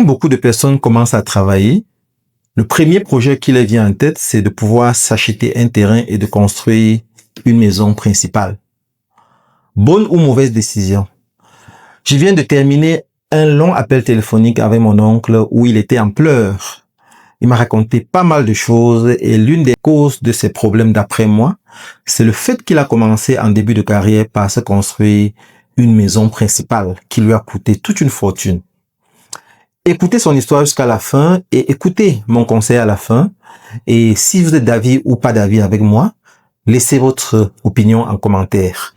beaucoup de personnes commencent à travailler, le premier projet qui leur vient en tête, c'est de pouvoir s'acheter un terrain et de construire une maison principale. Bonne ou mauvaise décision? Je viens de terminer un long appel téléphonique avec mon oncle où il était en pleurs. Il m'a raconté pas mal de choses et l'une des causes de ses problèmes d'après moi, c'est le fait qu'il a commencé en début de carrière par se construire une maison principale qui lui a coûté toute une fortune. Écoutez son histoire jusqu'à la fin et écoutez mon conseil à la fin. Et si vous êtes d'avis ou pas d'avis avec moi, laissez votre opinion en commentaire.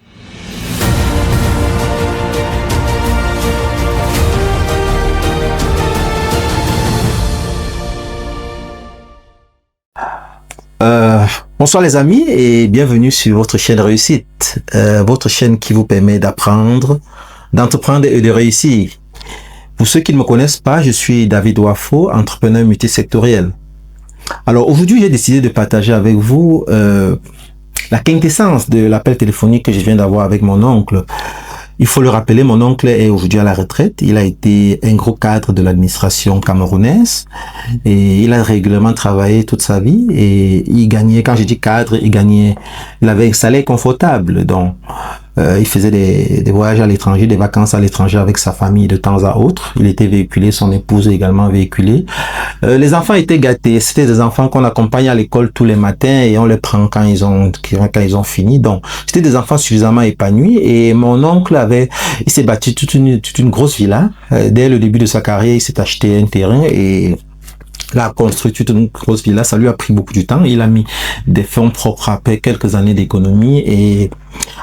Bonsoir les amis et bienvenue sur votre chaîne Réussite, votre chaîne qui vous permet d'apprendre, d'entreprendre et de réussir. Pour ceux qui ne me connaissent pas, je suis David Wafo, entrepreneur multisectoriel. Alors aujourd'hui, j'ai décidé de partager avec vous la quintessence de l'appel téléphonique que je viens d'avoir avec mon oncle. Il faut le rappeler, mon oncle est aujourd'hui à la retraite. Il a été un gros cadre de l'administration camerounaise et il a régulièrement travaillé toute sa vie et il gagnait, quand je dis cadre, il avait un salaire confortable. Donc, il faisait des voyages à l'étranger, des vacances à l'étranger avec sa famille de temps à autre. Il était véhiculé, son épouse également véhiculée. Les enfants étaient gâtés. C'était des enfants qu'on accompagne à l'école tous les matins et on les prend quand ils ont fini. Donc, c'était des enfants suffisamment épanouis et mon oncle il s'est bâti toute une grosse villa. Dès le début de sa carrière, il s'est acheté un terrain et il a construit toute une grosse villa. Ça lui a pris beaucoup de temps. Il a mis des fonds propres après quelques années d'économie et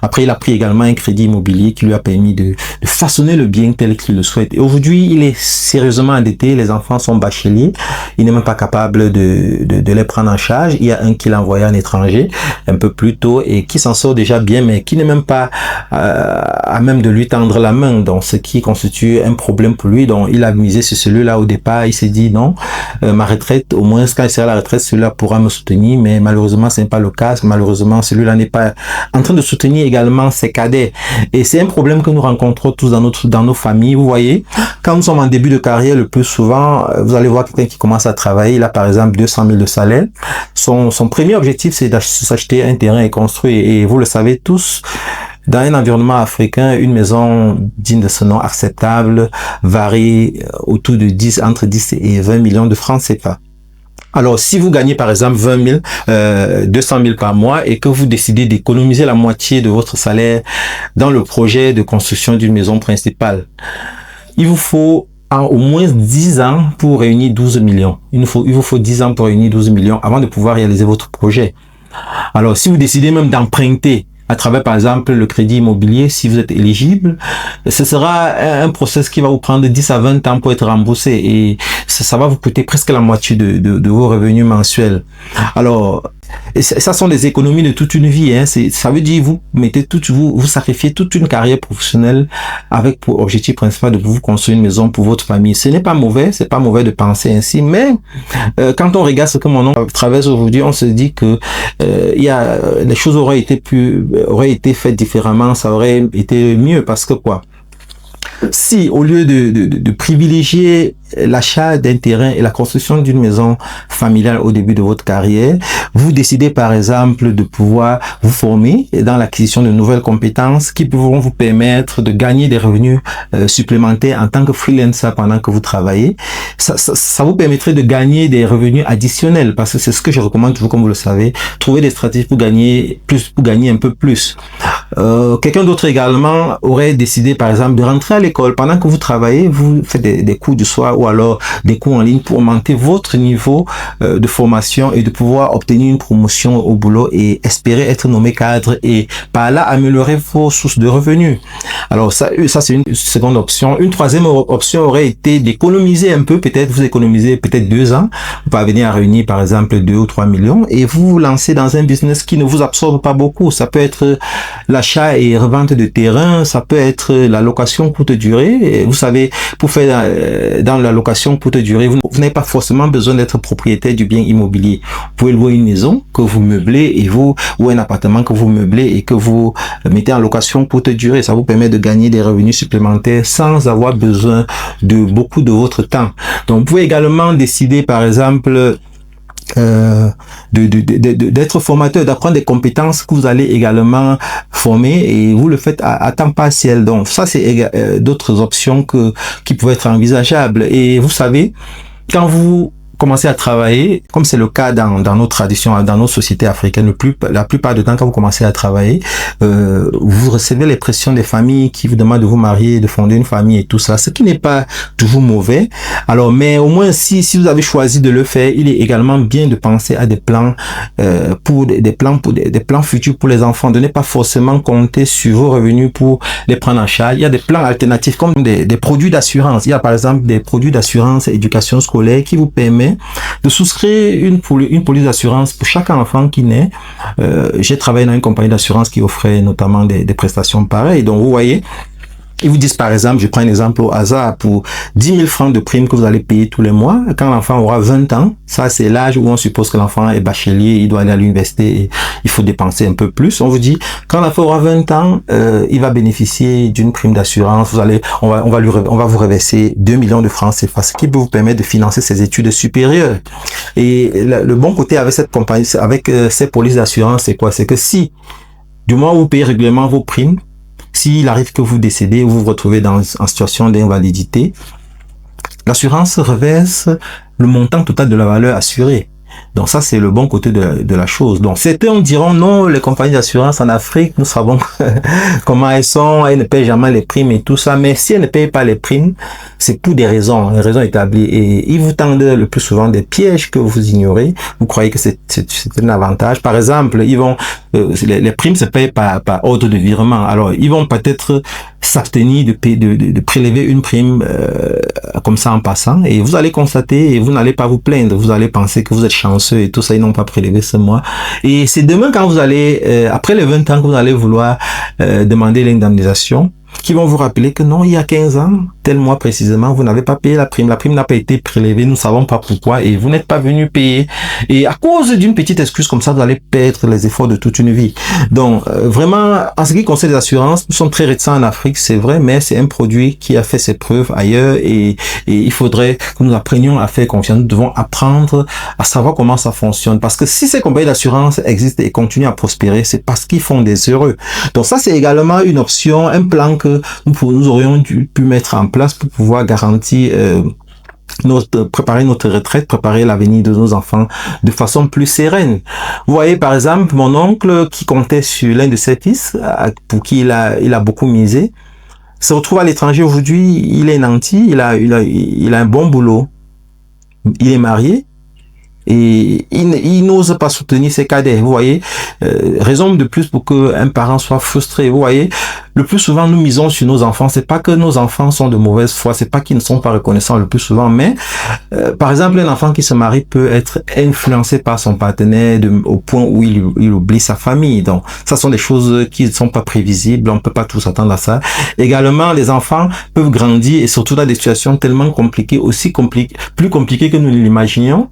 après, il a pris également un crédit immobilier qui lui a permis de façonner le bien tel qu'il le souhaite. Et aujourd'hui, il est sérieusement endetté. Les enfants sont bacheliers. Il n'est même pas capable de les prendre en charge. Il y a un qui l'a envoyé en étranger un peu plus tôt et qui s'en sort déjà bien, mais qui n'est même pas à même de lui tendre la main. Donc, ce qui constitue un problème pour lui. Donc, il a misé sur celui-là au départ. Il s'est dit non, ma retraite, au moins quand il sera à la retraite, celui-là pourra me soutenir. Mais malheureusement, ce n'est pas le cas. Malheureusement, celui-là n'est pas en train de soutenir également ses cadets. Et c'est un problème que nous rencontrons tous dans nos familles. Vous voyez, quand nous sommes en début de carrière, le plus souvent, vous allez voir quelqu'un qui commence à travailler. Il a par exemple 200 000 de salaire. Son premier objectif, c'est de s'acheter un terrain et construire. Et vous le savez tous, dans un environnement africain, une maison digne de ce nom, acceptable, varie autour de entre 10 et 20 millions de francs CFA. Alors, si vous gagnez par exemple 200 000 par mois et que vous décidez d'économiser la moitié de votre salaire dans le projet de construction d'une maison principale, il vous faut au moins 10 ans pour réunir 12 millions. Il vous faut 10 ans pour réunir 12 millions avant de pouvoir réaliser votre projet. Alors, si vous décidez même d'emprunter à travers, par exemple, le crédit immobilier, si vous êtes éligible, ce sera un process qui va vous prendre 10 à 20 ans pour être remboursé et ça va vous coûter presque la moitié de vos revenus mensuels. Alors, et ça sont des économies de toute une vie, hein. Ça veut dire vous sacrifiez toute une carrière professionnelle avec pour objectif principal de vous construire une maison pour votre famille. Ce n'est pas mauvais, c'est pas mauvais de penser ainsi, mais quand on regarde ce que mon oncle traverse aujourd'hui, on se dit que les choses auraient été faites différemment, ça aurait été mieux parce que quoi? Si au lieu de privilégier l'achat d'un terrain et la construction d'une maison familiale au début de votre carrière, vous décidez par exemple de pouvoir vous former dans l'acquisition de nouvelles compétences qui pourront vous permettre de gagner des revenus supplémentaires en tant que freelancer pendant que vous travaillez, ça vous permettrait de gagner des revenus additionnels parce que c'est ce que je recommande toujours, comme vous le savez, trouver des stratégies pour gagner un peu plus. Quelqu'un d'autre également aurait décidé par exemple de rentrer à l'école pendant que vous travaillez, vous faites des cours du soir ou alors des cours en ligne pour augmenter votre niveau de formation et de pouvoir obtenir une promotion au boulot et espérer être nommé cadre et par là améliorer vos sources de revenus. Alors ça c'est une seconde option. Une troisième option aurait été d'économiser un peu, peut-être vous économisez peut-être 2 ans, vous parvenez à réunir par exemple 2 ou 3 millions et vous vous lancez dans un business qui ne vous absorbe pas beaucoup. Ça peut être l'achat et revente de terrain, ça peut être la location courte durée. Et vous savez, pour faire dans la location courte durée, vous n'avez pas forcément besoin d'être propriétaire du bien immobilier. Vous pouvez louer une maison que vous meublez ou un appartement que vous meublez et que vous mettez en location courte durée. Ça vous permet de gagner des revenus supplémentaires sans avoir besoin de beaucoup de votre temps. Donc, vous pouvez également décider, par exemple, d'être formateur, d'apprendre des compétences que vous allez également former et vous le faites à temps partiel. Donc, ça, c'est d'autres options qui peuvent être envisageables. Et vous savez, quand vous commencez à travailler, comme c'est le cas dans nos traditions, dans nos sociétés africaines, la plupart du temps, quand vous commencez à travailler, vous recevez les pressions des familles qui vous demandent de vous marier, de fonder une famille et tout ça, ce qui n'est pas toujours mauvais. Alors, mais au moins, si vous avez choisi de le faire, il est également bien de penser à des plans des plans futurs pour les enfants, de ne pas forcément compter sur vos revenus pour les prendre en charge. Il y a des plans alternatifs comme des produits d'assurance. Il y a par exemple des produits d'assurance éducation scolaire qui vous permettent de souscrire une police d'assurance pour chaque enfant qui naît. J'ai travaillé dans une compagnie d'assurance qui offrait notamment des prestations pareilles. Donc, vous voyez, ils vous disent par exemple, je prends un exemple au hasard, pour 10 000 francs de prime que vous allez payer tous les mois, quand l'enfant aura 20 ans, ça c'est l'âge où on suppose que l'enfant est bachelier, il doit aller à l'université et il faut dépenser un peu plus. On vous dit, quand l'enfant aura 20 ans, il va bénéficier d'une prime d'assurance, on va vous reverser 2 millions de francs CFA, ce qui peut vous permettre de financer ses études supérieures. Et le bon côté avec cette compagnie, avec ces polices d'assurance, c'est quoi? C'est que si, du moment où vous payez régulièrement vos primes, s'il arrive que vous décédez ou vous vous retrouvez en situation d'invalidité, l'assurance reverse le montant total de la valeur assurée. Donc ça, c'est le bon côté de la chose. Donc certains diront non, les compagnies d'assurance en Afrique, nous savons comment elles sont, elles ne payent jamais les primes et tout ça. Mais si elles ne payent pas les primes, c'est pour des raisons établies. Et ils vous tendent le plus souvent des pièges que vous ignorez. Vous croyez que c'est un avantage. Par exemple, ils vont les primes se payent par ordre de virement. Alors ils vont peut-être s'abstenir de prélever une prime comme ça en passant, et vous allez constater et vous n'allez pas vous plaindre, vous allez penser que vous êtes chanceux et tout ça, ils n'ont pas prélevé ce mois. Et c'est demain quand vous allez, après les 20 ans, que vous allez vouloir demander l'indemnisation, qui vont vous rappeler que non, il y a 15 ans, tel mois précisément, vous n'avez pas payé la prime n'a pas été prélevée, nous ne savons pas pourquoi, et vous n'êtes pas venu payer. Et à cause d'une petite excuse comme ça, vous allez perdre les efforts de toute une vie. Donc, vraiment, en ce qui concerne les assurances, nous sommes très réticents en Afrique, c'est vrai, mais c'est un produit qui a fait ses preuves ailleurs, et il faudrait que nous apprenions à faire confiance. Nous devons apprendre à savoir comment ça fonctionne, parce que si ces compagnies d'assurance existent et continuent à prospérer, c'est parce qu'ils font des heureux. Donc ça, c'est également une option, un plan que nous aurions pu mettre en place pour pouvoir garantir préparer notre retraite, préparer l'avenir de nos enfants de façon plus sereine. Vous voyez, par exemple, mon oncle qui comptait sur l'un de ses fils, pour qui il a beaucoup misé, se retrouve à l'étranger aujourd'hui, il est nanti, il a un bon boulot, il est marié, et il n'ose pas soutenir ses cadets, vous voyez, raison de plus pour qu'un parent soit frustré, vous voyez. Le plus souvent, nous misons sur nos enfants, c'est pas que nos enfants sont de mauvaise foi, c'est pas qu'ils ne sont pas reconnaissants le plus souvent, mais par exemple, un enfant qui se marie peut être influencé par son partenaire au point où il oublie sa famille. Donc, ça sont des choses qui ne sont pas prévisibles, on peut pas tous s'attendre à ça. Également, les enfants peuvent grandir et surtout dans des situations tellement compliquées, plus compliquées que nous l'imaginions,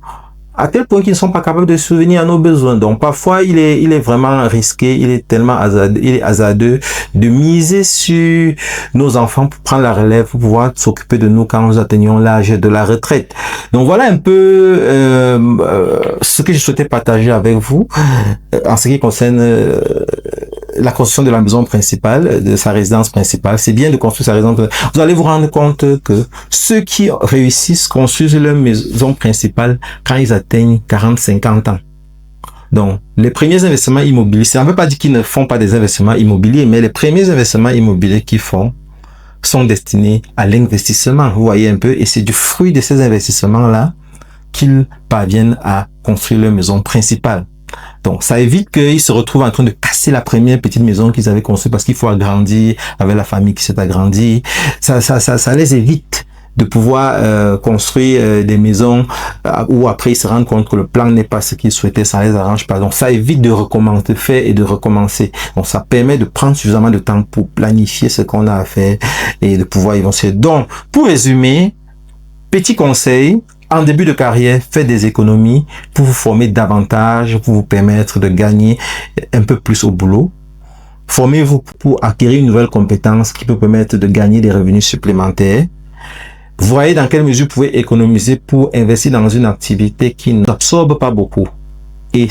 à tel point qu'ils ne sont pas capables de subvenir à nos besoins. Donc parfois il est vraiment risqué, il est hasardeux de miser sur nos enfants pour prendre la relève, pour pouvoir s'occuper de nous quand nous atteignons l'âge de la retraite. Donc voilà un peu ce que je souhaitais partager avec vous en ce qui concerne la construction de la maison principale, de sa résidence principale. C'est bien de construire sa résidence principale. Vous allez vous rendre compte que ceux qui réussissent construisent leur maison principale quand ils atteignent 40-50 ans. Donc, les premiers investissements immobiliers, ça ne veut pas dire qu'ils ne font pas des investissements immobiliers, mais les premiers investissements immobiliers qu'ils font sont destinés à l'investissement. Vous voyez un peu, et c'est du fruit de ces investissements-là qu'ils parviennent à construire leur maison principale. Donc, ça évite qu'ils se retrouvent en train de casser la première petite maison qu'ils avaient construite parce qu'il faut agrandir avec la famille qui s'est agrandie. Ça les évite de pouvoir construire des maisons où après ils se rendent compte que le plan n'est pas ce qu'ils souhaitaient, ça les arrange pas. Donc, ça évite de recommencer, faire et de recommencer. Donc, ça permet de prendre suffisamment de temps pour planifier ce qu'on a à faire et de pouvoir y avancer. Donc, pour résumer, Petit conseil, en début de carrière, faites des économies pour vous former davantage, pour vous permettre de gagner un peu plus au boulot. Formez-vous pour acquérir une nouvelle compétence qui peut permettre de gagner des revenus supplémentaires. Voyez dans quelle mesure vous pouvez économiser pour investir dans une activité qui n'absorbe pas beaucoup. Et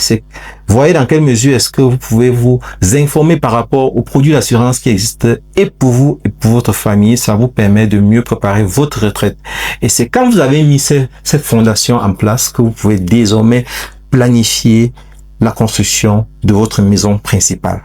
voyez dans quelle mesure est-ce que vous pouvez vous informer par rapport aux produits d'assurance qui existent et pour vous et pour votre famille. Ça vous permet de mieux préparer votre retraite. Et c'est quand vous avez mis cette fondation en place que vous pouvez désormais planifier la construction de votre maison principale.